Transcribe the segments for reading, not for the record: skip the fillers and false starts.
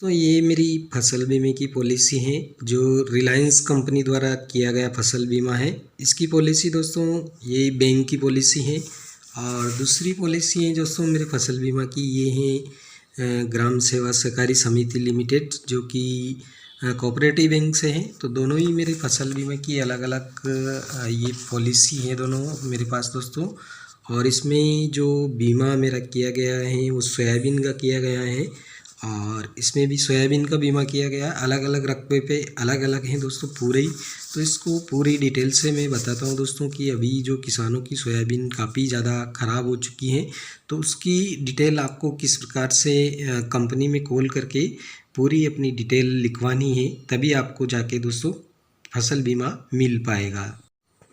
तो ये मेरी फसल बीमे की पॉलिसी है जो रिलायंस कंपनी द्वारा किया गया फसल बीमा है। इसकी पॉलिसी दोस्तों ये बैंक की पॉलिसी है। और दूसरी पॉलिसी है दोस्तों मेरे फसल बीमा की ये है ग्राम सेवा सहकारी समिति लिमिटेड, जो कि कोऑपरेटिव बैंक से है। तो दोनों ही मेरे फसल बीमा की अलग अलग ये पॉलिसी है दोनों मेरे पास दोस्तों। और इसमें जो बीमा मेरा किया गया है वो सोयाबीन का किया गया है, और इसमें भी सोयाबीन का बीमा किया गया। अलग अलग रकबे पे अलग अलग हैं दोस्तों पूरे ही। तो इसको पूरी डिटेल से मैं बताता हूँ दोस्तों कि अभी जो किसानों की सोयाबीन काफ़ी ज़्यादा ख़राब हो चुकी है, तो उसकी डिटेल आपको किस प्रकार से कंपनी में कॉल करके पूरी अपनी डिटेल लिखवानी है, तभी आपको जाके दोस्तों फसल बीमा मिल पाएगा।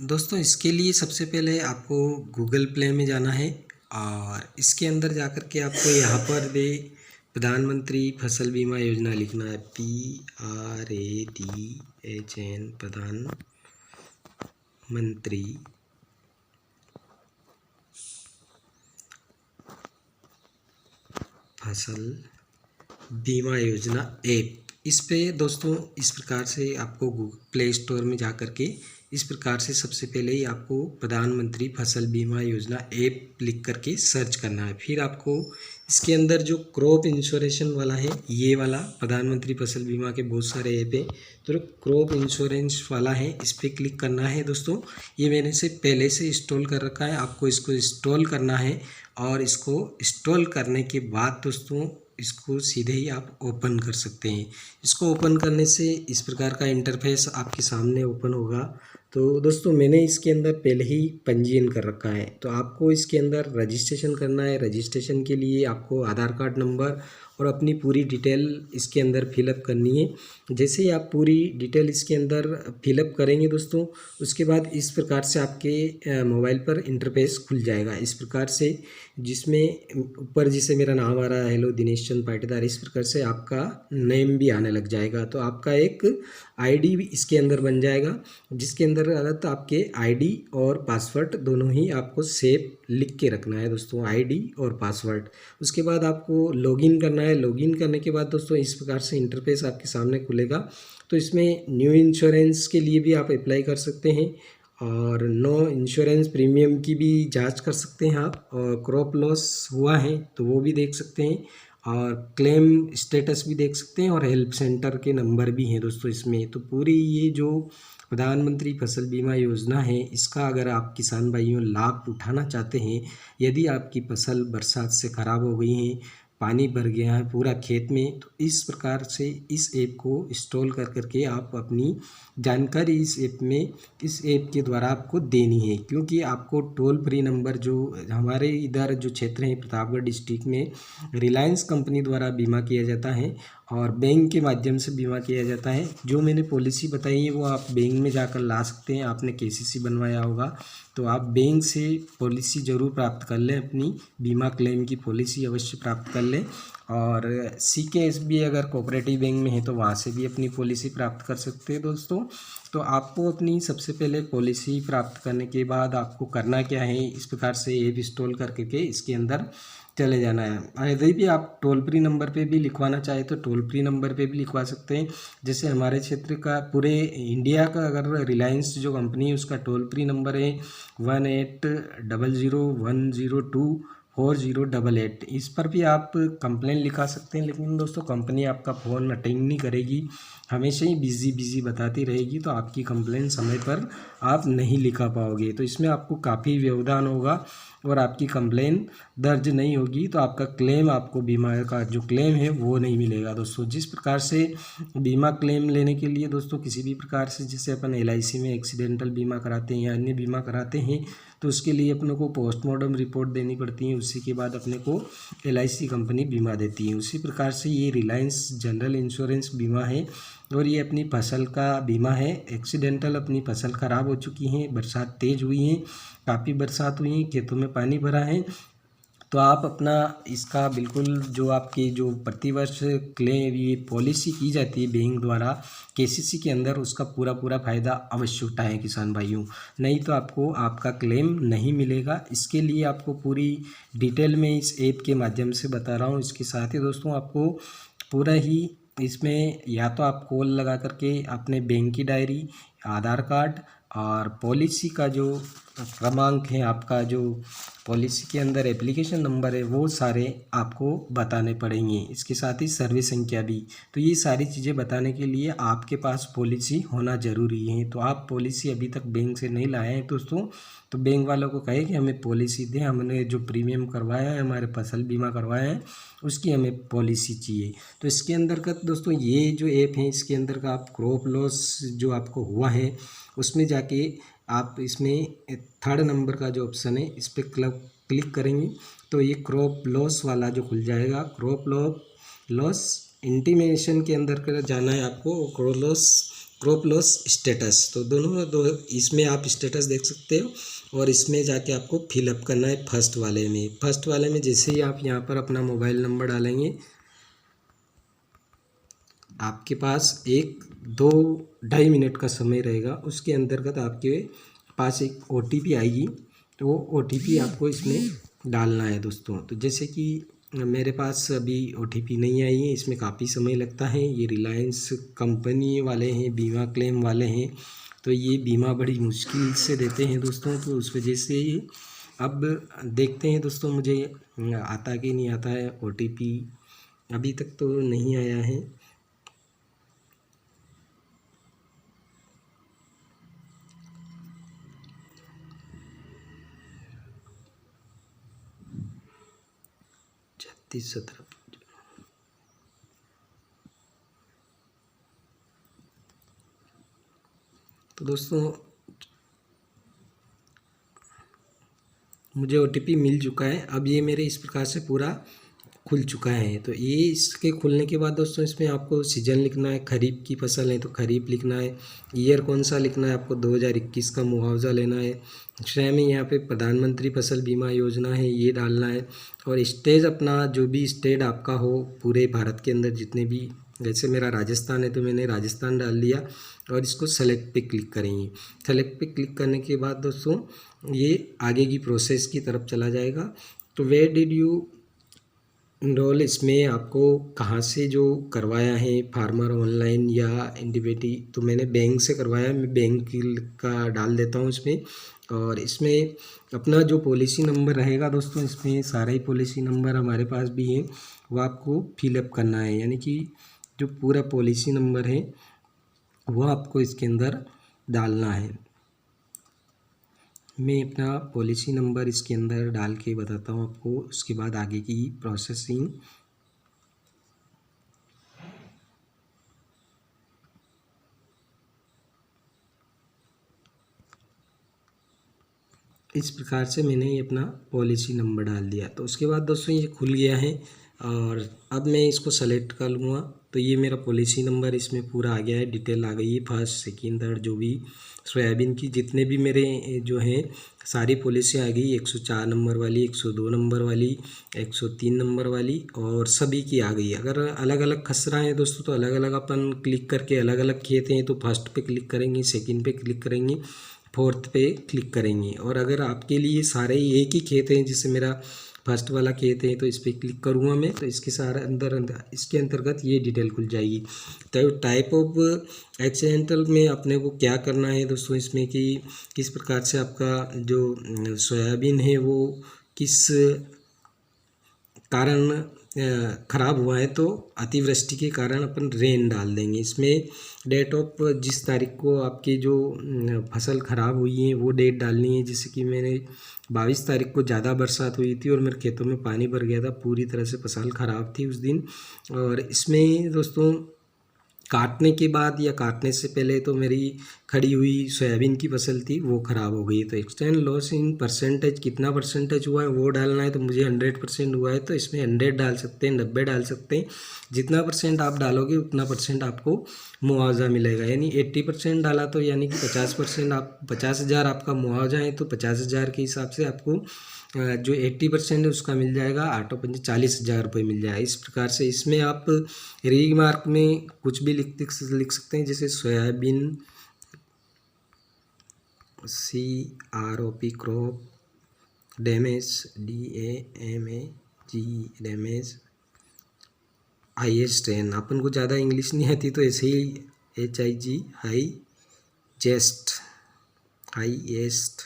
दोस्तों इसके लिए सबसे पहले आपको गूगल प्ले में जाना है, और इसके अंदर जाकर के आपको यहाँ पर दे प्रधानमंत्री फसल बीमा योजना लिखना है। PRADHN प्रधानमंत्री फसल बीमा योजना ऐप। इस पे दोस्तों इस प्रकार से आपको प्ले स्टोर में जा कर के इस प्रकार से सबसे पहले ही आपको प्रधानमंत्री फसल बीमा योजना ऐप लिख करके सर्च करना है। फिर आपको इसके अंदर जो क्रॉप इंश्योरेंस वाला है, ये वाला प्रधानमंत्री फसल बीमा के बहुत सारे ऐप है, तो क्रॉप इंश्योरेंस वाला है, इस पर क्लिक करना है दोस्तों। ये मैंने से पहले से इंस्टॉल कर रखा है, आपको इसको इंस्टॉल करना है। और इसको इंस्टॉल करने के बाद दोस्तों इसको सीधे ही आप ओपन कर सकते हैं। इसको ओपन करने से इस प्रकार का इंटरफेस आपके सामने ओपन होगा। तो दोस्तों मैंने इसके अंदर पहले ही पंजीयन कर रखा है, तो आपको इसके अंदर रजिस्ट्रेशन करना है। रजिस्ट्रेशन के लिए आपको आधार कार्ड नंबर और अपनी पूरी डिटेल इसके अंदर फिलअप करनी है। जैसे ही आप पूरी डिटेल इसके अंदर फिलअप करेंगे दोस्तों, उसके बाद इस प्रकार से आपके मोबाइल पर इंटरफेस खुल जाएगा इस प्रकार से, जिसमें ऊपर जिसे मेरा नाम आ रहा है हेलो दिनेश चंद पाटीदार, इस प्रकार से आपका नेम भी आने लग जाएगा। तो आपका एक आईडी भी इसके अंदर बन जाएगा, जिसके अंदर तो आपके आईडी और पासवर्ड दोनों ही आपको सेव लिख के रखना है दोस्तों, आईडी और पासवर्ड। उसके बाद आपको लॉगिन करना है। लॉगिन करने के बाद दोस्तों इस प्रकार से इंटरफेस आपके सामने खुलेगा। तो इसमें न्यू इंश्योरेंस के लिए भी आप अप्लाई कर सकते हैं, और नो इंश्योरेंस प्रीमियम की भी जांच कर सकते हैं आप, और क्रॉप लॉस हुआ है तो वो भी देख सकते हैं, और क्लेम स्टेटस भी देख सकते हैं, और हेल्प सेंटर के नंबर भी हैं दोस्तों इसमें। तो पूरी ये जो प्रधानमंत्री फसल बीमा योजना है, इसका अगर आप किसान भाइयों लाभ उठाना चाहते हैं, यदि आपकी फसल बरसात से ख़राब हो गई है, पानी भर गया है पूरा खेत में, तो इस प्रकार से इस ऐप को इंस्टॉल कर करके आप अपनी जानकारी इस ऐप के द्वारा आपको देनी है। क्योंकि आपको टोल फ्री नंबर जो हमारे इधर जो क्षेत्र है प्रतापगढ़ डिस्ट्रिक्ट में रिलायंस कंपनी द्वारा बीमा किया जाता है, और बैंक के माध्यम से बीमा किया जाता है। जो मैंने पॉलिसी बताई है वो आप बैंक में जाकर ला सकते हैं। आपने केसीसी बनवाया होगा तो आप बैंक से पॉलिसी ज़रूर प्राप्त कर लें, अपनी बीमा क्लेम की पॉलिसी अवश्य प्राप्त कर लें। और CKSB अगर कोऑपरेटिव बैंक में है तो वहाँ से भी अपनी पॉलिसी प्राप्त कर सकते हैं दोस्तों। तो आपको अपनी सबसे पहले पॉलिसी प्राप्त करने के बाद आपको करना क्या है, इस प्रकार से ऐप इंस्टॉल करके इसके अंदर चले जाना है। यदि भी आप टोल फ्री नंबर पे भी लिखवाना चाहे तो टोल फ्री नंबर पे भी लिखवा सकते हैं। जैसे हमारे क्षेत्र का पूरे इंडिया का अगर रिलायंस जो कंपनी है उसका टोल फ्री नंबर है 1800102408। इस पर भी आप कंप्लेन लिखा सकते हैं, लेकिन दोस्तों कंपनी आपका फ़ोन अटेंड नहीं करेगी, हमेशा ही बिजी बताती रहेगी, तो आपकी कंप्लेन समय पर आप नहीं लिखा पाओगे। तो इसमें आपको काफ़ी व्यवधान होगा और आपकी कंप्लेन दर्ज नहीं होगी, तो आपका क्लेम, आपको बीमा का जो क्लेम है वो नहीं मिलेगा दोस्तों। जिस प्रकार से बीमा क्लेम लेने के लिए दोस्तों किसी भी प्रकार से जैसे अपन LIC में एक्सीडेंटल बीमा कराते हैं या अन्य बीमा कराते हैं, तो उसके लिए अपने को पोस्टमार्टम रिपोर्ट देनी पड़ती है, उसी के बाद अपने को LIC कंपनी बीमा देती है। उसी प्रकार से ये रिलायंस जनरल इंश्योरेंस बीमा है, और ये अपनी फसल का बीमा है। एक्सीडेंटल अपनी फसल ख़राब हो चुकी है, बरसात तेज़ हुई है, काफ़ी बरसात हुई है, खेतों में पानी भरा है, तो आप अपना इसका बिल्कुल जो आपकी जो प्रतिवर्ष क्लेम ये पॉलिसी की जाती है बैंक द्वारा KCC के अंदर, उसका पूरा फ़ायदा अवश्य उठाएं किसान भाइयों, नहीं तो आपको आपका क्लेम नहीं मिलेगा। इसके लिए आपको पूरी डिटेल में इस ऐप के माध्यम से बता रहा हूँ। इसके साथ ही दोस्तों आपको पूरा ही इसमें या तो आप कॉल लगा करके अपने बैंक की डायरी, आधार कार्ड और पॉलिसी का जो क्रमांक है, आपका जो पॉलिसी के अंदर एप्लीकेशन नंबर है, वो सारे आपको बताने पड़ेंगे। इसके साथ ही सर्विस संख्या भी। तो ये सारी चीज़ें बताने के लिए आपके पास पॉलिसी होना ज़रूरी है। तो आप पॉलिसी अभी तक बैंक से नहीं लाए हैं दोस्तों, तो बैंक वालों को कहे कि हमें पॉलिसी दें, हमने जो प्रीमियम करवाया है, हमारे फसल बीमा करवाया है, उसकी हमें पॉलिसी चाहिए। तो इसके अंतर्गत दोस्तों ये जो ऐप है, इसके अंदर का आप क्रॉप लॉस जो आपको हुआ है उसमें जाके आप इसमें थर्ड नंबर का जो ऑप्शन है इस पर क्लिक करेंगे तो ये क्रॉप लॉस वाला जो खुल जाएगा। लॉस इंटीमेशन के अंदर कर जाना है आपको, क्रॉप लॉस स्टेटस। तो दोनों दो इसमें आप स्टेटस देख सकते हो और इसमें जाके आपको फिलअप करना है फर्स्ट वाले में जैसे ही आप यहाँ पर अपना मोबाइल नंबर डालेंगे, आपके पास 1-2-2.5 मिनट का समय रहेगा। उसके अंतर्गत आपके पास एक OTP आएगी, तो वो OTP आपको इसमें डालना है दोस्तों। तो जैसे कि मेरे पास अभी OTP नहीं आई है, इसमें काफ़ी समय लगता है। ये रिलायंस कंपनी वाले हैं, बीमा क्लेम वाले हैं, तो ये बीमा बड़ी मुश्किल से देते हैं दोस्तों। तो उस वजह से ये अब देखते हैं दोस्तों मुझे आता कि नहीं आता है। OTP अभी तक तो नहीं आया है। तीस 17 तो दोस्तों मुझे OTP मिल चुका है। अब ये मेरे इस प्रकार से पूरा खुल चुका है। तो ये इसके खुलने के बाद दोस्तों इसमें आपको सीजन लिखना है, खरीफ की फसल है तो खरीफ लिखना है, ईयर कौन सा लिखना है, आपको 2021 का मुआवजा लेना है, श्रेणी में यहाँ पे प्रधानमंत्री फसल बीमा योजना है ये डालना है, और स्टेट अपना जो भी स्टेट आपका हो पूरे भारत के अंदर जितने भी, जैसे मेरा राजस्थान है तो मैंने राजस्थान डाल दिया और इसको सेलेक्ट पे क्लिक करेंगे। सेलेक्ट पे क्लिक करने के बाद दोस्तों ये आगे की प्रोसेस की तरफ चला जाएगा। तो वेयर डिड यू इनरोल, इसमें आपको कहाँ से जो करवाया है फार्मर ऑनलाइन या इंडिविटी, तो मैंने बैंक से करवाया, मैं बैंक का डाल देता हूँ इसमें। और इसमें अपना जो पॉलिसी नंबर रहेगा दोस्तों, इसमें सारा ही पॉलिसी नंबर हमारे पास भी है, वो आपको फिलअप करना है। यानी कि जो पूरा पॉलिसी नंबर है वो आपको इसके अंदर डालना है। मैं अपना पॉलिसी नंबर इसके अंदर डाल के बताता हूँ आपको, उसके बाद आगे की प्रोसेसिंग। इस प्रकार से मैंने ये अपना पॉलिसी नंबर डाल दिया। तो उसके बाद दोस्तों ये खुल गया है और अब मैं इसको सेलेक्ट कर लूँगा। तो ये मेरा पॉलिसी नंबर इसमें पूरा आ गया है, डिटेल आ गई है, फर्स्ट सेकंड थर्ड जो भी सोयाबीन की जितने भी मेरे जो हैं सारी पॉलिसी आ गई, 104 नंबर वाली, 102 नंबर वाली, 103 नंबर वाली, और सभी की आ गई। अगर अलग अलग खसरा है दोस्तों तो अलग अलग अपन क्लिक करके अलग अलग खेत हैं तो फर्स्ट पे क्लिक करेंगे, सेकंड पे क्लिक करेंगे, फोर्थ पे क्लिक करेंगे। और अगर आपके लिए सारे एक ही खेत हैं, जैसे मेरा फर्स्ट वाला खेत है तो इस पर क्लिक करूँगा मैं, तो इसके सारे अंदर इसके अंतर्गत ये डिटेल खुल जाएगी। तो टाइप ऑफ एक्सीडेंटल में अपने को क्या करना है दोस्तों इसमें कि किस प्रकार से आपका जो सोयाबीन है वो किस कारण ख़राब हुआ है, तो अतिवृष्टि के कारण अपन रेन डाल देंगे इसमें। डेट ऑफ जिस तारीख को आपकी जो फसल ख़राब हुई है वो डेट डालनी है। जैसे कि मैंने 22 तारीख को ज़्यादा बरसात हुई थी और मेरे खेतों में पानी भर गया था, पूरी तरह से फसल ख़राब थी उस दिन। और इसमें दोस्तों काटने के बाद या काटने से पहले तो मेरी खड़ी हुई सोयाबीन की फसल थी वो ख़राब हो गई। तो एक्सटेंड लॉस इन परसेंटेज कितना परसेंटेज हुआ है वो डालना है। तो मुझे 100% हुआ है तो इसमें 100 डाल सकते हैं, 90 डाल सकते हैं। जितना परसेंट आप डालोगे उतना परसेंट आपको मुआवजा मिलेगा। यानी 80% डाला तो यानी कि 50% आप 50,000 आपका मुआवजा है, तो 50,000 के हिसाब से आपको जो 80% है उसका मिल जाएगा 40,000 रुपये मिल जाएगा। इस प्रकार से इसमें आप रीमार्क में कुछ भी लिख सकते हैं, जैसे soybean CROP crop damage DAMAG damage highest rain, अपन को ज़्यादा इंग्लिश नहीं आती तो ऐसे ही HIG हाईजेस्ट, हाईएस्ट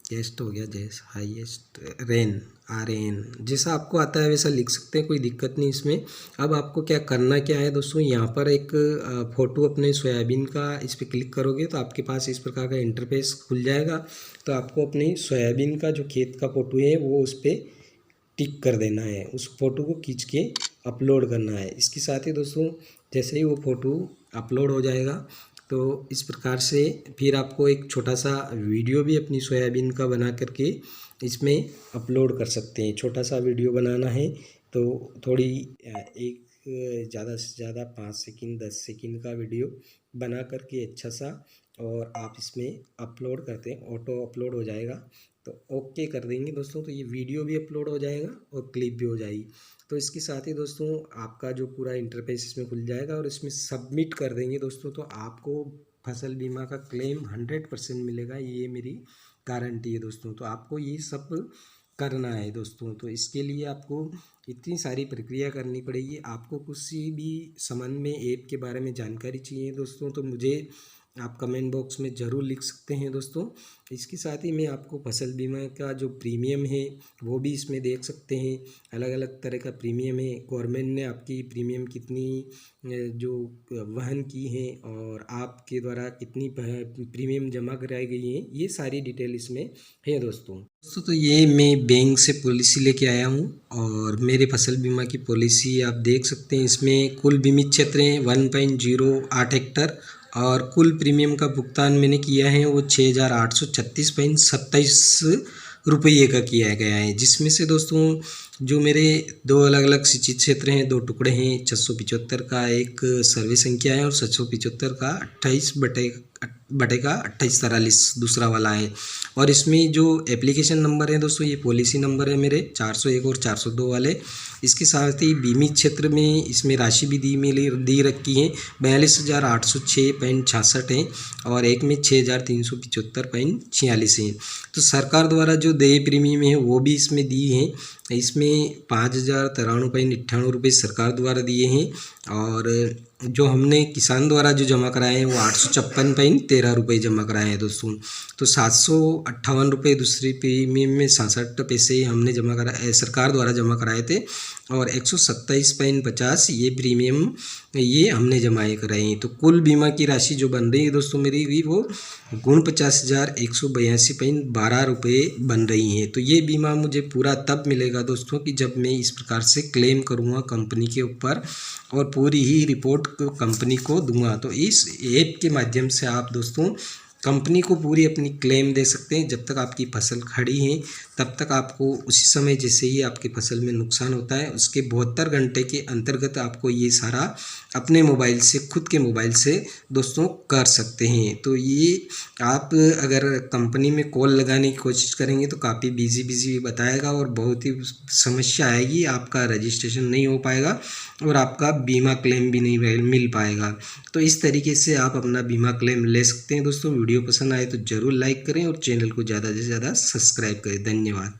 जेस्ट हो गया, जैस हाईएस्ट रेन RN, जैसा आपको आता है वैसा लिख सकते हैं, कोई दिक्कत नहीं इसमें। अब आपको क्या करना क्या है दोस्तों, यहाँ पर एक फ़ोटो अपने सोयाबीन का, इस पर क्लिक करोगे तो आपके पास इस प्रकार का इंटरफेस खुल जाएगा। तो आपको अपनी सोयाबीन का जो खेत का फ़ोटो है वो उस पर टिक कर देना है, उस फ़ोटो को खींच के अपलोड करना है। इसके साथ ही दोस्तों जैसे ही वो फ़ोटो अपलोड हो जाएगा तो इस प्रकार से फिर आपको एक छोटा सा वीडियो भी अपनी सोयाबीन का बना करके इसमें अपलोड कर सकते हैं। छोटा सा वीडियो बनाना है तो थोड़ी एक ज़्यादा से ज़्यादा 5 सेकंड 10 सेकंड का वीडियो बना करके अच्छा सा, और आप इसमें अपलोड करते हैं, ऑटो अपलोड हो जाएगा तो ओके कर देंगे दोस्तों, तो ये वीडियो भी अपलोड हो जाएगा और क्लिप भी हो जाएगी। तो इसके साथ ही दोस्तों आपका जो पूरा इंटरफेस इसमें खुल जाएगा और इसमें सबमिट कर देंगे दोस्तों, तो आपको फसल बीमा का क्लेम 100% मिलेगा, ये मेरी गारंटी है दोस्तों। तो आपको ये सब करना है दोस्तों। तो इसके लिए आपको इतनी सारी प्रक्रिया करनी पड़ेगी। आपको किसी भी संबंध में ऐप के बारे में जानकारी चाहिए दोस्तों तो मुझे आप कमेंट बॉक्स में ज़रूर लिख सकते हैं दोस्तों। इसके साथ ही मैं आपको फसल बीमा का जो प्रीमियम है वो भी इसमें देख सकते हैं। अलग अलग तरह का प्रीमियम है, गवर्नमेंट ने आपकी प्रीमियम कितनी जो वहन की है और आपके द्वारा कितनी प्रीमियम जमा कराई गई है, ये सारी डिटेल इसमें है दोस्तों। तो ये मैं बैंक से पॉलिसी लेके आया हूँ और मेरे फसल बीमा की पॉलिसी आप देख सकते हैं। इसमें कुल बीमित क्षेत्र हैं 1.08 हेक्टर और कुल प्रीमियम का भुगतान मैंने किया है वो 6,836.27 रुपये का किया गया है। जिसमें से दोस्तों जो मेरे दो अलग अलग सिंचित क्षेत्र हैं, दो टुकड़े हैं, 675 का एक सर्वे संख्या है और 775 का 28/2843 दूसरा वाला है। और इसमें जो एप्लीकेशन नंबर है दोस्तों, ये पॉलिसी नंबर है मेरे 401 और 402 वाले। इसके साथ ही बीमित क्षेत्र में इसमें राशि भी दी रखी है 42,806.66 है और एक में 6,375.46 है। तो सरकार द्वारा जो देय प्रीमियम है वो भी इसमें दी है। इसमें 5,093.98 रुपये सरकार द्वारा दिए हैं और जो हमने किसान द्वारा जो जमा कराए हैं वो 856.13 रुपये जमा कराए हैं दोस्तों। तो 758 रुपये दूसरी प्रीमियम में 67 पैसे हमने जमा कराए, सरकार द्वारा जमा कराए थे और 127.50 ये प्रीमियम ये हमने जमाए कराए हैं। तो कुल बीमा की राशि जो बन रही है दोस्तों मेरी वो 49,182.12 रुपये बन रही हैं। तो ये बीमा मुझे पूरा तब मिलेगा दोस्तों कि जब मैं इस प्रकार से क्लेम करूँगा कंपनी के ऊपर और पूरी ही रिपोर्ट कंपनी को दूंगा। तो इस ऐप के माध्यम से आप दोस्तों कंपनी को पूरी अपनी क्लेम दे सकते हैं। जब तक आपकी फसल खड़ी है तब तक आपको उसी समय जैसे ही आपकी फसल में नुकसान होता है उसके 72 घंटे के अंतर्गत आपको ये सारा अपने मोबाइल से, खुद के मोबाइल से दोस्तों कर सकते हैं। तो ये आप अगर कंपनी में कॉल लगाने की कोशिश करेंगे तो काफ़ी बिजी बताएगा और बहुत ही समस्या आएगी, आपका रजिस्ट्रेशन नहीं हो पाएगा और आपका बीमा क्लेम भी नहीं मिल पाएगा। तो इस तरीके से आप अपना बीमा क्लेम ले सकते हैं दोस्तों। वीडियो पसंद आए तो ज़रूर लाइक करें और चैनल को ज़्यादा से ज़्यादा सब्सक्राइब करें। धन्यवाद।